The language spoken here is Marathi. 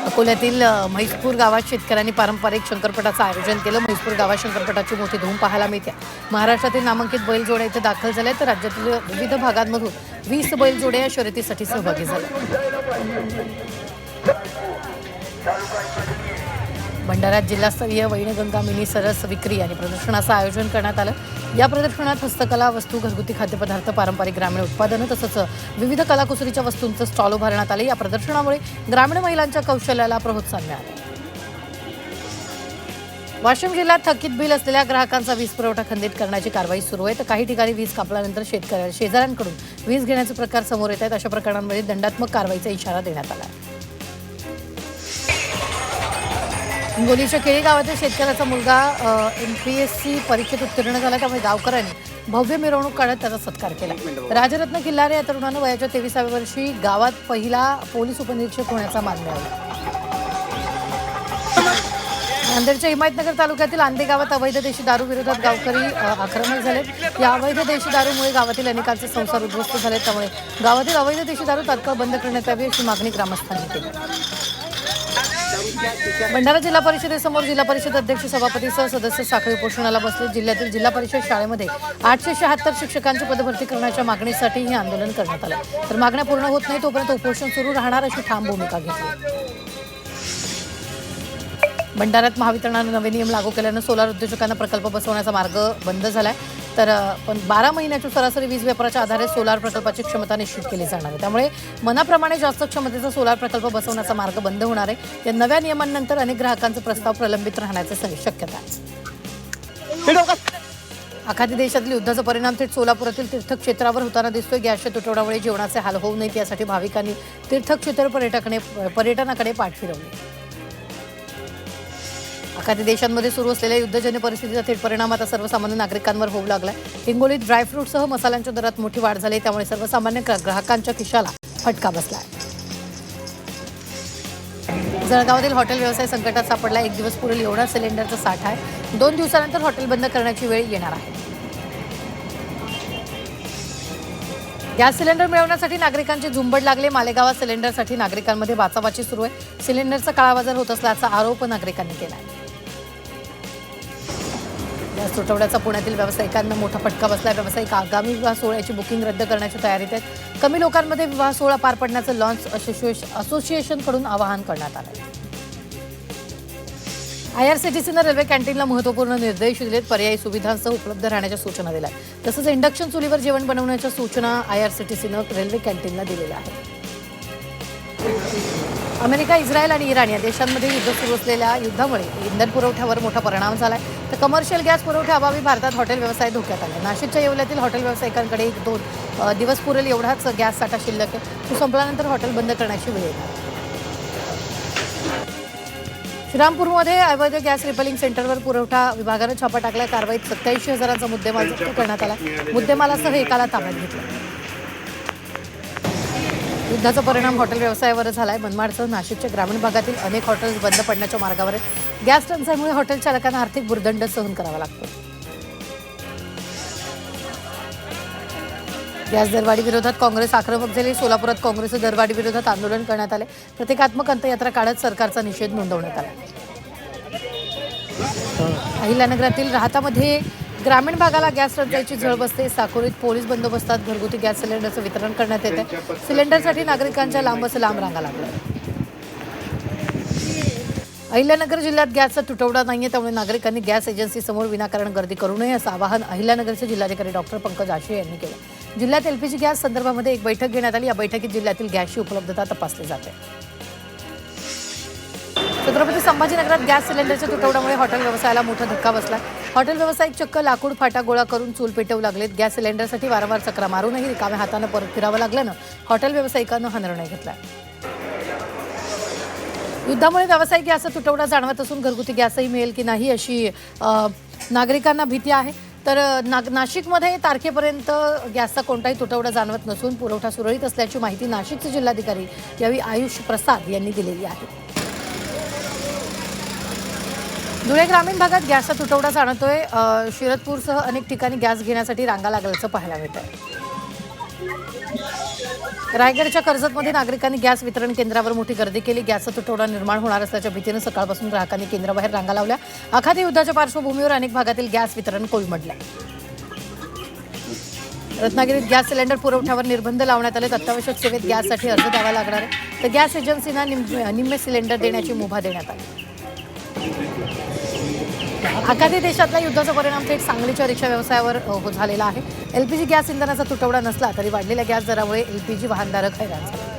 अकोल्यातील म्हैसपूर गावात शेतकऱ्यांनी पारंपरिक शंकरपटाचं आयोजन केलं। म्हैसपूर गावात शंकरपटाची मोठी धूम पाहायला मिळते। महाराष्ट्रातील नामांकित बैलजोड्या इथे दाखल झाल्या तर राज्यातील विविध भागांमधून 20 बैलजोड्या या शर्यतीसाठी सहभागी झाल्या। भंडाऱ्यात जिल्हास्तरीय वैनगंगा मिनी सरस विक्री आणि प्रदर्शनाचं आयोजन करण्यात आलं। या प्रदर्शनात हस्तकला वस्तू, घरगुती खाद्यपदार्थ, पारंपरिक ग्रामीण उत्पादनं तसंच विविध कलाकुसरीच्या वस्तूंचं स्टॉल उभारण्यात आले। या प्रदर्शनामुळे ग्रामीण महिलांच्या कौशल्याला प्रोत्साहन मिळाले। वाशिम जिल्ह्यात थकीत बिल असलेल्या ग्राहकांचा वीज पुरवठा खंडित करण्याची कारवाई सुरू आहे। तर काही ठिकाणी वीज कापल्यानंतर शेजाऱ्यांकडून वीज घेण्याचे प्रकार समोर येत आहेत। अशा प्रकरणांमध्ये दंडात्मक कारवाईचा इशारा देण्यात आला आहे। हिंगोलीच्या केळी गावातील शेतकऱ्याचा मुलगा MPSC परीक्षेत उत्तीर्ण झाला, त्यामुळे गावकऱ्यांनी भव्य मिरवणूक काढत त्याचा सत्कार केला। राजरत्न किल्लारे या तरुणानं वयाच्या 23व्या वर्षी गावात पहिला पोलीस उपनिरीक्षक होण्याचा मान मिळवला। नांदेडच्या हिमायतनगर तालुक्यातील आंदे गावात अवैध देशी दारू विरोधात गावकरी आक्रमक झाले। या अवैध देशी दारूमुळे गावातील अनेकांचे संसार उद्ध्वस्त झाले, त्यामुळे गावातील अवैध देशी दारू तात्काळ बंद करण्यात यावी अशी मागणी ग्रामस्थांनी केली। भंडारा जिल्हा परिषदेसमोर जिल्हा परिषद अध्यक्ष, सभापतीसह सदस्य साखळी उपोषणाला बसले। जिल्ह्यातील जिल्हा परिषद शाळेमध्ये 876 शिक्षकांची पदभरती करण्याच्या मागणीसाठी हे आंदोलन करण्यात आले। तर मागण्या पूर्ण होत नाही तोपर्यंत उपोषण सुरू राहणार अशी ठाम भूमिका घेतली। भंडाऱ्यात महावितरणाने नवे नियम लागू केल्यानं सोलार उद्योजकांना प्रकल्प बसवण्याचा मार्ग बंद झालाय। तर पण 12 महिन्याच्या सरासरी वीज व्यापाराच्या आधारे सोलार प्रकल्पाची क्षमता निश्चित केली जाणार आहे। त्यामुळे मनाप्रमाणे जास्त क्षमतेचा सोलार प्रकल्प बसवण्याचा मार्ग बंद होणार आहे। या नव्या नियमांनंतर अनेक ग्राहकांचे प्रस्ताव प्रलंबित राहण्याची शक्यता आहे। आखाती देशातील युद्धाचा परिणाम थेट सोलापुरातील तीर्थक्षेत्रावर होताना दिसतोय। गॅसच्या तुटवड्यामुळे जेवणाचे हाल होऊ नयेत यासाठी भाविकांनी तीर्थक्षेत्र पर्यटनाकडे पाठ फिरवली। आखाती देशांमध्ये सुरू असलेल्या युद्धजन्य परिस्थितीचा थेट परिणाम आता सर्वसामान्य नागरिकांवर होऊ लागलाय। हिंगोलीत ड्रायफ्रूटसह मसाल्यांच्या दरात मोठी वाढ झाली, त्यामुळे सर्वसामान्य ग्राहकांच्या खिशाला फटका बसलाय। जळगावातील हॉटेल व्यवसाय संकटात सापडला। 1 दिवस पुरेल एवढा सिलेंडरचा साठा आहे। 2 दिवसानंतर हॉटेल बंद करण्याची वेळ येणार आहे। गॅस सिलेंडर मिळवण्यासाठी नागरिकांची झुंबड लागली। मालेगावात सिलेंडरसाठी नागरिकांमध्ये बाचाबाची सुरू आहे। सिलेंडरचा काळाबाजार होत असल्याचा आरोप नागरिकांनी केला आहे। गॅस तुटवड्याचा पुण्यातील व्यावसायिकांना मोठा फटका बसला। व्यावसायिक आगामी विवाह सोहळ्याची बुकिंग रद्द करण्याच्या तयारीत आहेत। कमी लोकांमध्ये विवाह सोहळा पार पडण्याचं लॉन्च असोसिएशनकडून आवाहन करण्यात आलं आहे। IRCTCनं रेल्वे कॅन्टीनला महत्त्वपूर्ण निर्देश दिलेत। पर्यायी सुविधांसह उपलब्ध राहण्याच्या सूचना दिल्या आहेत। तसंच इंडक्शन चुलीवर जेवण बनवण्याच्या सूचना IRCTCनं रेल्वे कॅन्टीनला दिलेल्या आहेत। अमेरिका, इस्रायल आणि इराण या देशांमध्ये युद्ध सुरू असलेल्या युद्धामुळे इंधन पुरवठ्यावर मोठा परिणाम झालाय। तर कमर्शियल गॅस पुरवठ्याअभावी भारतात हॉटेल व्यवसाय धोक्यात आला। नाशिकच्या येवल्यातील हॉटेल व्यावसायिकांकडे 1-2 दिवस पुरेल एवढाच गॅस साठा शिल्लक आहे। तो संपल्यानंतर हॉटेल बंद करण्याची वेळ येणार। श्रीरामपूरमध्ये अवैध गॅस रिफिलिंग सेंटरवर पुरवठा विभागानं छापा टाकला। कारवाईत 87,000चा मुद्देमाल जप्त करण्यात आला। मुद्देमालासह एकाला ताब्यात घेतलं। युद्धाचा परिणाम हॉटेल व्यवसायावर झालाय। मनमाडसह नाशिकच्या ग्रामीण भागातील अनेक हॉटेल्स बंद पडण्याच्या मार्गावर आहेत। गॅस टंचाईमुळे हॉटेल चालकांना आर्थिक भुर्दंड सहन करावा लागतो। गॅस दरवाढी विरोधात काँग्रेस आक्रमक झाली। सोलापुरात काँग्रेसचे दरवाढी विरोधात आंदोलन करण्यात आले। प्रतिकात्मक अंत्ययात्रा काढत सरकारचा निषेध नोंदवण्यात आला। अहिल्यानगरातील राहतामध्ये ग्रामीण भागाला गॅस टंचाईची झळ बसते। साकोरीत पोलीस बंदोबस्तात घरगुती गॅस सिलेंडरचं वितरण करण्यात येते। सिलेंडरसाठी नागरिकांच्या लांबच लांब रांगा लागल्या। अहिल्यानगर जिल्ह्यात गॅसचा तुटवडा नाहीये, त्यामुळे नागरिकांनी गॅस एजन्सीसमोर विनाकारण गर्दी करू नये असं आवाहन अहिल्यानगरचे जिल्हाधिकारी डॉक्टर पंकज आशे यांनी केलं। जिल्ह्यात LPG गॅस संदर्भामध्ये एक बैठक घेण्यात आली। या बैठकीत जिल्ह्यातील गॅसची उपलब्धता तपासली जाते। छत्रपती संभाजीनगरात गॅस सिलेंडरच्या तुटवड्यामुळे हॉटेल व्यवसायाला मोठा धक्का बसला। हॉटेल व्यावसायिक चक्क लाकूड फाटा गोळा करून चूल पेटवू लागलेत। गॅस सिलेंडरसाठी वारंवार चक्रा मारूनही रिकाम्या हातानं परत फिरावं लागल्यानं हॉटेल व्यावसायिकांनं हा निर्णय घेतला। युद्धामुळे व्यावसायिक गॅसचा तुटवडा जाणवत असून घरगुती गॅसही मिळेल की नाही अशी नागरिकांना भीती आहे। तर नाशिकमध्ये तारखेपर्यंत गॅसचा कोणताही तुटवडा जाणवत नसून पुरवठा सुरळीत असल्याची माहिती नाशिकचे जिल्हाधिकारी यावेळी आयुष प्रसाद यांनी दिलेली आहे। धुळे ग्रामीण भागात गॅसचा तुटवडा जाणवतोय। शिरदपूरसह अनेक ठिकाणी गॅस घेण्यासाठी रांगा लागल्याचं पाहायला मिळत आहे। रायगडच्या कर्जतमध्ये नागरिकांनी गॅस वितरण केंद्रावर मोठी गर्दी केली. गॅसचा तुटवडा निर्माण होणार असल्याच्या भीतीनं सकाळपासून ग्राहकांनी केंद्राबाहेर रांगा लावल्या. आखाती युद्धाच्या पार्श्वभूमीवर अनेक भागातील गॅस वितरण कोलमडलं. रत्नागिरीत गॅस सिलेंडर पुरवठ्यावर निर्बंध लावण्यात आले. अत्यावश्यक सेवेत गॅससाठी अर्ज द्यावा लागणार आहे. तर गॅस एजन्सींना निम्मे सिलेंडर देण्याची मुभा देण्यात आली. आखाती देशातल्या युद्धाचा परिणाम थेट सांगलीच्या रिक्षा व्यवसायावर झालेला आहे. एलपीजी गॅस इंधनाचा तुटवडा नसला तरी वाढलेल्या गॅस दरामुळे एलपीजी वाहनधारक हैराण झाले.